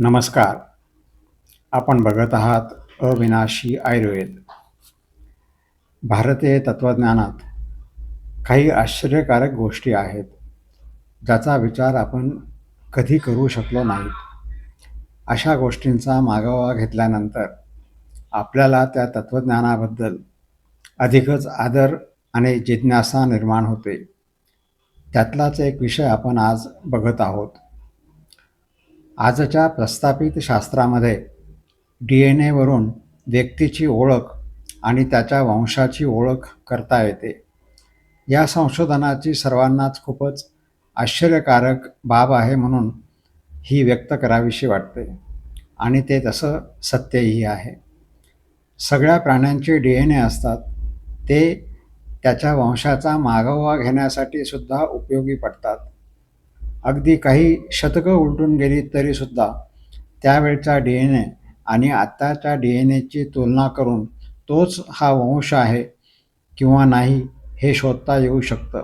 नमस्कार. आपण बघत आहात अविनाशी आयुर्वेद. भारतीय तत्त्वज्ञानात काही आश्चर्यकारक गोष्टी आहेत, ज्याचा विचार आपण कधी करू शकलो नाहीत. अशा गोष्टींचा मागोवा घेतल्यानंतर आपल्याला त्या तत्त्वज्ञानाबद्दल अधिकच आदर आणि जिज्ञासा निर्माण होते. त्यातलाच एक विषय आपण आज बघत आहोत. आजच्या प्रस्थापित शास्त्रामध्ये DNA वरून व्यक्तीची ओळख आणि त्याच्या वंशाची ओळख करता येते. या संशोधनाची सर्वांनाच खूपच आश्चर्यकारक बाब आहे म्हणून ही व्यक्त करावीशी वाटते आणि ते तसं सत्यही आहे. सगळ्या प्राण्यांचे DNA असतात. ते त्याच्या वंशाचा मागोवा घेण्यासाठी सुद्धा उपयोगी पडतात. अगदी काही शतकं उलटून गेली तरीसुद्धा त्यावेळचा DNA आणि आत्ताच्या DNAची तुलना करून तोच हा वंश आहे किंवा नाही हे शोधता येऊ शकतं.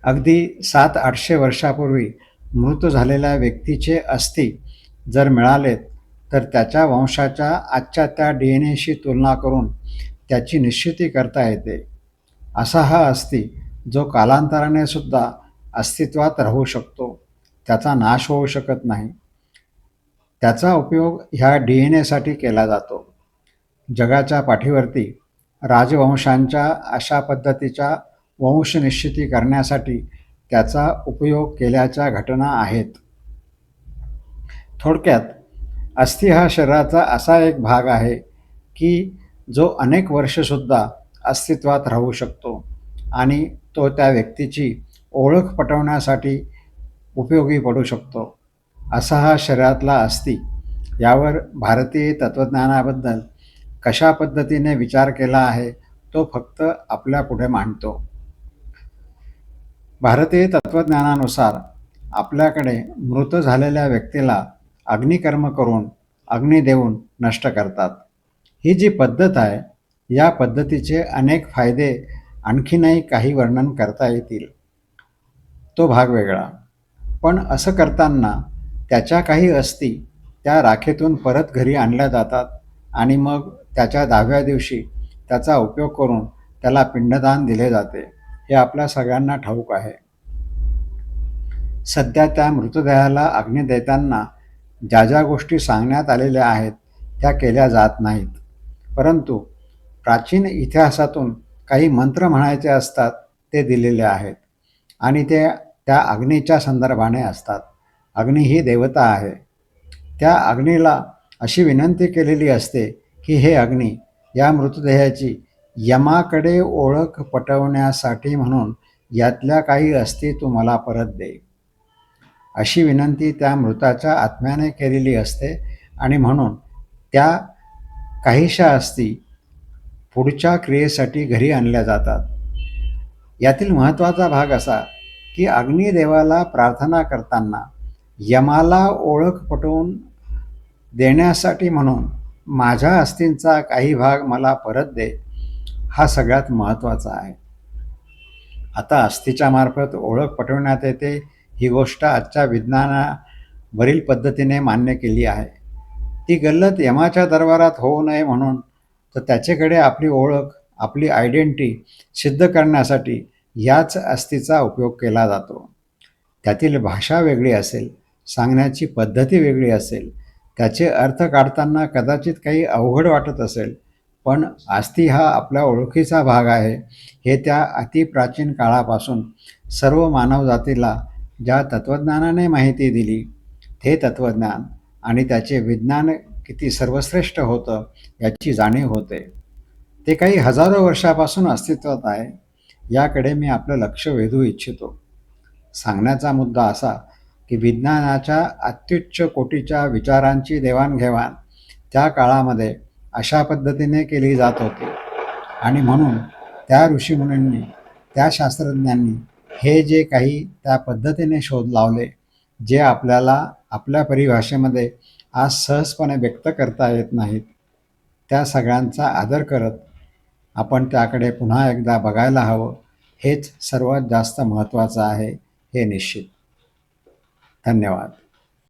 अगदी 700-800 वर्षापूर्वी मृत झालेल्या व्यक्तीचे अस्थी जर मिळालेत तर त्याच्या वंशाच्या आजच्या त्या DNAशी तुलना करून त्याची निश्चिती करता येते. असा हा अस्थी जो कालांतराने सुद्धा अस्तित्वात राहू शकतो, त्याचा नाश होऊ शकत नाही. त्याचा उपयोग ह्या DNA केला जातो. जगाच्या पाठीवरती राजवंशांच्या अशा पद्धतीच्या वंशनिश्चिती करण्यासाठी त्याचा उपयोग केल्याच्या घटना आहेत. थोडक्यात अस्थी हा शरीराचा असा एक भाग आहे की जो अनेक वर्षसुद्धा अस्तित्वात राहू शकतो आणि तो त्या व्यक्तीची ओळख पटवण्यासाठी उपयोगी पडू शकतो. असा हा शरीरातला अस्थी. यावर भारतीय तत्त्वज्ञानाबद्दल कशा पद्धतीने विचार केला आहे तो फक्त आपल्या पुढे मांडतो. भारतीय तत्त्वज्ञानानुसार आपल्याकडे मृत झालेल्या व्यक्तीला अग्निकर्म करून अग्नी देऊन नष्ट करतात. ही जी पद्धत आहे या पद्धतीचे अनेक फायदे आणखीनही काही वर्णन करता येतील. तो भाग वेगळा. पण असं करताना त्याच्या काही अस्थी त्या राखेतून परत घरी आणल्या जातात आणि मग त्याच्या 10व्या दिवशी त्याचा उपयोग करून त्याला पिंडदान दिले जाते. हे आपल्या सगळ्यांना ठाऊक आहे. सध्या त्या मृतदेहाला अग्नी देताना ज्या ज्या गोष्टी सांगण्यात आलेल्या आहेत त्या केल्या जात नाहीत. परंतु प्राचीन इतिहासातून काही मंत्र म्हणायचे असतात ते दिलेले आहेत आणि ते त्या अग्नीच्या संदर्भाने असतात. अग्नी ही देवता आहे. त्या अग्नीला अशी विनंती केलेली असते की हे अग्नी, या मृतदेहाची यमाकडे ओळख पटवण्यासाठी म्हणून यातल्या काही अस्थी तू मला परत दे. अशी विनंती त्या मृताच्या आत्म्याने केलेली असते आणि म्हणून त्या काहीशा अस्थी पुढच्या क्रियेसाठी घरी आणल्या जातात. यातील महत्त्वाचा भाग असा की अग्निदेवाला प्रार्थना करताना यमाला ओळख पटवून देण्यासाठी म्हणून माझ्या अस्थींचा काही भाग मला परत दे, हा सगळ्यात महत्त्वाचा आहे. आता अस्थीच्या मार्फत ओळख पटवण्यात येते ही गोष्ट आजच्या विज्ञानावरील पद्धतीने मान्य केली आहे. ती गल्लत यमाच्या दरबारात होऊ नये म्हणून तर त्याच्याकडे आपली ओळख, आपली आयडेंटिटी सिद्ध करण्यासाठी याच अस्थीचा उपयोग केला जातो. त्यातील भाषा वेगळी असेल, सांगण्याची पद्धती वेगळी असेल, त्याचे अर्थ काढताना कदाचित काही अवघड वाटत असेल, पण अस्थी हा आपल्या ओळखीचा भाग आहे हे त्या अतिप्राचीन काळापासून सर्व मानवजातीला ज्या तत्त्वज्ञानाने माहिती दिली, ते तत्त्वज्ञान आणि त्याचे विज्ञान किती सर्वश्रेष्ठ होतं याची जाणीव होते. ते काही हजारो वर्षापासून अस्तित्वात आहे याकडे मी आपलं लक्ष वेधू इच्छितो. सांगण्याचा मुद्दा असा की विज्ञानाच्या अत्युच्च कोटीच्या विचारांची देवाणघेवाण त्या काळामध्ये अशा पद्धतीने केली जात होती आणि म्हणून त्या ऋषीमुनींनी, त्या शास्त्रज्ञांनी हे जे काही त्या पद्धतीने शोध लावले, जे आपल्याला आपल्या परिभाषेमध्ये आज सहजपणे व्यक्त करता येत नाहीत, त्या सगळ्यांचा आदर करत आपण त्याकडे पुन्हा एकदा बघायला हवं. हेच सर्वात जास्त महत्त्वाचं आहे, हे निश्चित. धन्यवाद.